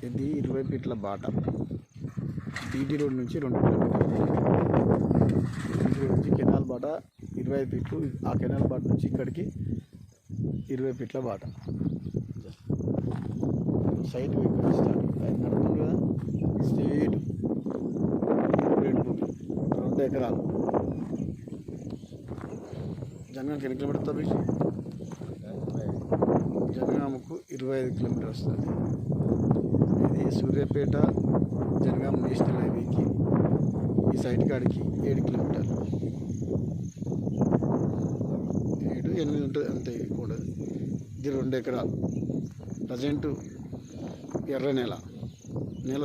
ఇది 20 ఫీట్ల బాట. బీటీ రోడ్ నుంచి 2 కిలోమీటర్లు. బీటీ రోడ్ నుంచి కెనాల్ బాట 25 ఫీట్లు. ఆ కెనాల్ బాట నుంచి ఇక్కడికి 20 ఫీట్ల బాట. సైట్ వెహికల్ స్టార్ట్ నడుతుంది కదా, స్ట్రీట్ 2 ఎకరాలు. జనగామకి ఎన్ని కిలోమీటర్తో బీచ్? జనగామకు 25 కిలోమీటర్ వస్తుంది. ఇది సూర్యాపేట జనగామ నేషనల్ హైవేకి ఈ సైట్ కాడికి 7 కిలోమీటర్లు. 7-8 ఉంటుంది అంతే కూడా. ఇది 2 ఎకరాలు. ప్రజెంటు ఎర్ర నేల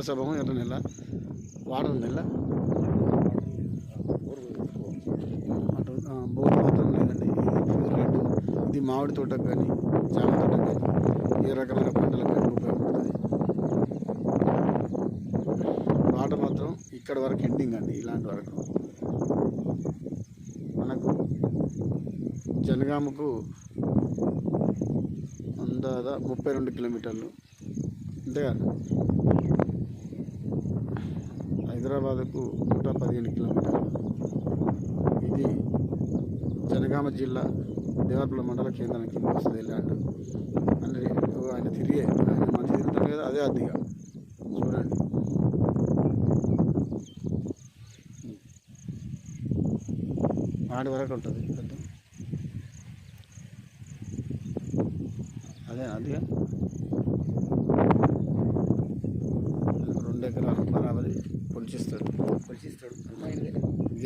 స్వభావం ఎర్ర నేల, వాటర్ నెల, బోర్ మాత్రం లేదండి. ఇది మామిడి తోటకు కానీ జామ తోటకు కానీ ఏ రకమైన పంటలకు కానీ ఉపయోగపడుతుంది. వాటర్ మాత్రం ఇక్కడ వరకు ఎండింగ్ అండి. ఇలాంటి వరకు మనకు జనగామకు అందాదా 32 కిలోమీటర్లు అంతేకాదు. హైదరాబాద్కు 115 కిలోమీటర్లు. ఇది జనగామ జిల్లా దేవరపల్లి మండల కేంద్రానికి వస్తుంది. ల్యాండ్ అంటే ఆయన మంచి తిరుగుతాడు కదా, అదే అదిగా చూడండి. వాటి వరకు ఉంటుంది పెద్ద, అదే అదిగా 2 ఎకరాలు బరాబరి కొలిచిస్తాడు.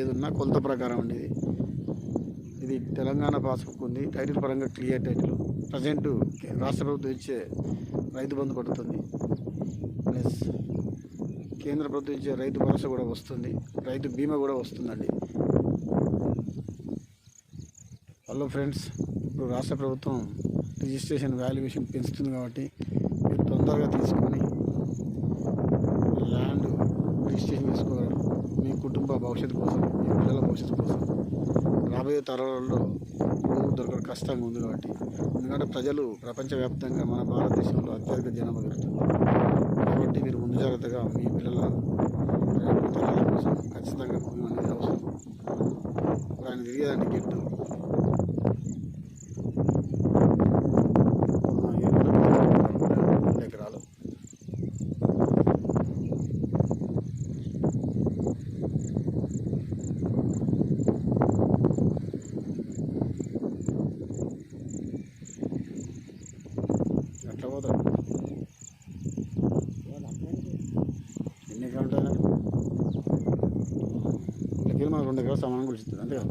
ఏదున్నా కొలత ప్రకారం అండి. ఇది తెలంగాణ పాస్బుక్ ఉంది. టైటిల్ పరంగా క్లియర్ టైటిల్. ప్రజెంట్ రాష్ట్ర ప్రభుత్వం ఇచ్చే రైతు బంధు పడుతుంది, ప్లస్ కేంద్ర ప్రభుత్వం ఇచ్చే రైతు భరోసా కూడా వస్తుంది, రైతు బీమా కూడా వస్తుందండి. హలో ఫ్రెండ్స్, ఇప్పుడు రాష్ట్ర ప్రభుత్వం రిజిస్ట్రేషన్ వాల్యుయేషన్ పెంచుతుంది కాబట్టి మీరు తొందరగా తీసుకొని ల్యాండ్ రిజిస్ట్రేషన్ చేసుకోగలరు. మీ కుటుంబ భవిష్యత్తు కోసం, మీ పిల్లల భవిష్యత్తు కోసం. రాబోయే తరాలలో భూమి దొరకడం కష్టంగా ఉంది కాబట్టి, ఎందుకంటే ప్రజలు ప్రపంచవ్యాప్తంగా మన భారతదేశంలో అత్యధిక జనాభా పెరుగుతుంది కాబట్టి మీరు ముందు జాగ్రత్తగా మీ పిల్లల తరాల కోసం ఖచ్చితంగా భూమి అనేది అవసరం. ఇప్పుడు ఆయన తిరిగేదండి గెట్టు 2 ఎకరాలు. ఎట్లా పోతాడు? ఎన్ని ఎకరాలు ఉంటాయి? మనకు 2 ఎకరాలు సమానం కొలిచిస్తుంది అంతే కదా.